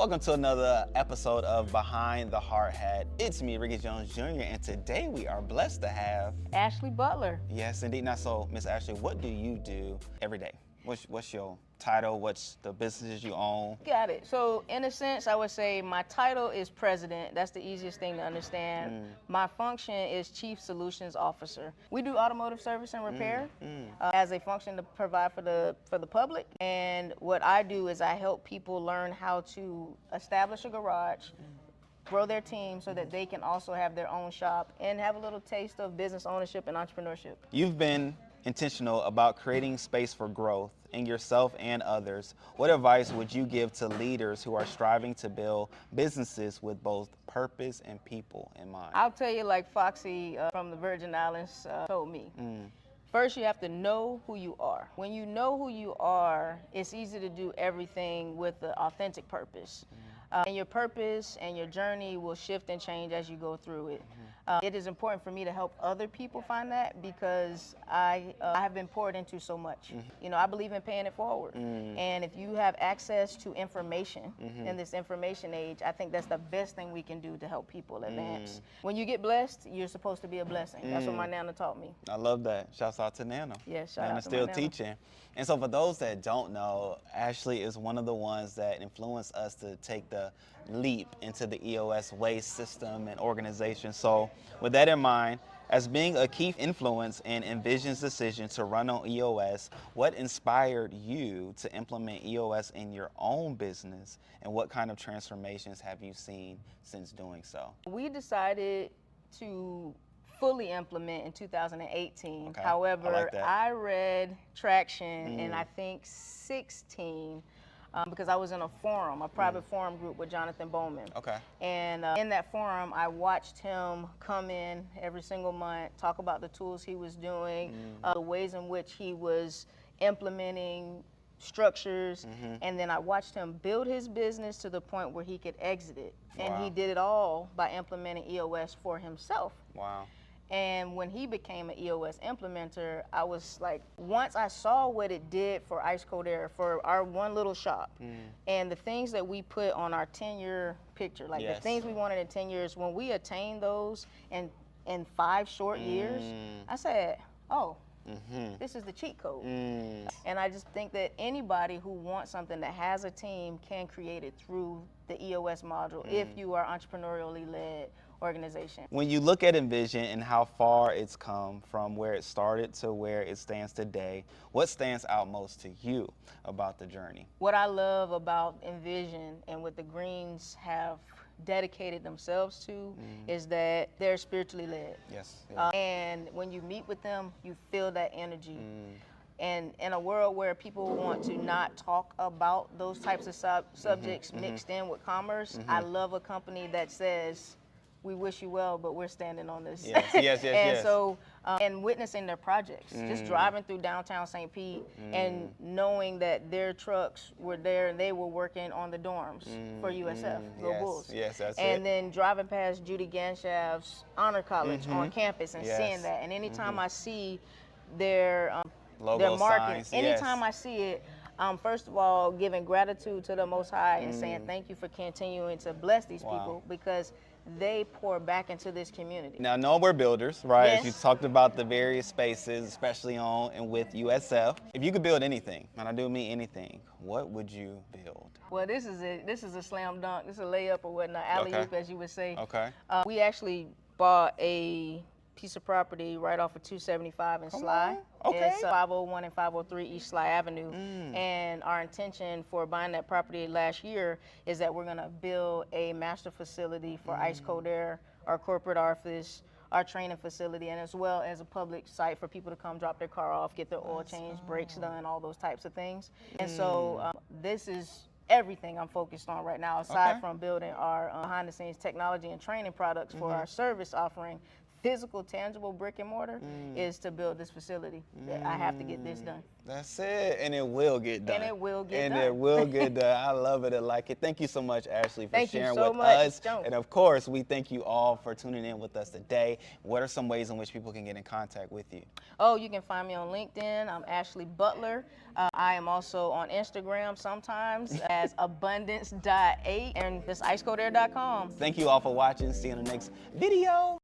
Welcome to another episode of Behind the Hard Hat. It's me, Ricky Jones Jr., and today we are blessed to have Ashley Butler. Yes, indeed. Now, so Miss Ashley, what do you do every day? What's your title? What's the businesses you own? Got it. So in a sense, I would say my title is president. That's the easiest thing to understand. My function is chief solutions officer. We do automotive service and repair as a function to provide for the public. And what I do is I help people learn how to establish a garage, grow their team so that they can also have their own shop and have a little taste of business ownership and entrepreneurship. You've been intentional about creating space for growth in yourself and others. What advice would you give to leaders who are striving to build businesses with both purpose and people in mind? I'll tell you like Foxy from the Virgin Islands told me. First, you have to know who you are. When you know who you are, it's easy to do everything with the authentic purpose. And your purpose and your journey will shift and change as you go through it. It is important for me to help other people find that because I have been poured into so much. You know, I believe in paying it forward. And if you have access to information in this information age, I think that's the best thing we can do to help people advance. When you get blessed, you're supposed to be a blessing. That's what my Nana taught me. I love that. Shouts out to Nana. Yeah, shout Nana out to still my Nana. teaching. And so for those that don't know, Ashley is one of the ones that influenced us to take the leap into the EOS waste system and organization. So with that in mind, as being a key influence in Envision's decision to run on EOS, what inspired you to implement EOS in your own business, and what kind of transformations have you seen since doing so? We decided to fully implement in 2018. Okay, However, I like that. I read Traction in I think 16 because I was in a forum, a private forum group with Jonathan Bowman. Okay. And in that forum, I watched him come in every single month, talk about the tools he was doing, the ways in which he was implementing structures, and then I watched him build his business to the point where he could exit it. And Wow. he did it all by implementing EOS for himself. Wow. And when he became an EOS implementer, I was like, once I saw what it did for Ice Cold Air, for our one little shop, and the things that we put on our 10-year picture, like Yes. the things we wanted in 10 years, when we attained those in 5 short years, I said, oh, this is the cheat code. And I just think that anybody who wants something that has a team can create it through the EOS module if you are entrepreneurially led organization. When you look at Envision and how far it's come from where it started to where it stands today, what stands out most to you about the journey? What I love about Envision and what the Greens have dedicated themselves to is that they're spiritually led. Yes. And when you meet with them, you feel that energy. And in a world where people want to not talk about those types of subjects mixed in with commerce, I love a company that says, we wish you well, but we're standing on this. Yes. And so, and witnessing their projects, just driving through downtown St. Pete and knowing that their trucks were there and they were working on the dorms for USF, Go Bulls. Yes, that's and it. then driving past Judy Ganshav's Honor College on campus and Yes. seeing that. And anytime I see their Logo marketing, signs, anytime yes. I see it, first of all, giving gratitude to the Most High and saying thank you for continuing to bless these people because they pour back into this community. Now, know we're builders, right? As Yes. you talked about the various spaces, especially on and with USF. If you could build anything, and I do mean anything, what would you build? Well, this is a slam dunk. This is a layup or whatnot, alley-oop, as you would say. Okay. We actually bought a piece of property right off of 275 in Sly. Okay. It's 501 and 503 East Sly Avenue. And our intention for buying that property last year is that we're gonna build a master facility for Ice Cold Air, our corporate office, our training facility, and as well as a public site for people to come drop their car off, get their oil changed, brakes done, all those types of things. And so this is everything I'm focused on right now, aside from building our behind the scenes technology and training products for our service offering. physical, tangible brick and mortar is to build this facility. I have to get this done. That's it, and it will get done. And it will get and done. it will get done. I love it. I like it. Thank you so much, Ashley, for Thank you sharing so with much, us. Jones. And of course, we thank you all for tuning in with us today. What are some ways in which people can get in contact with you? Oh, you can find me on LinkedIn. I'm Ashley Butler. I am also on Instagram sometimes as abundance.8 and just icecodeair.com. Thank you all for watching. See you in the next video.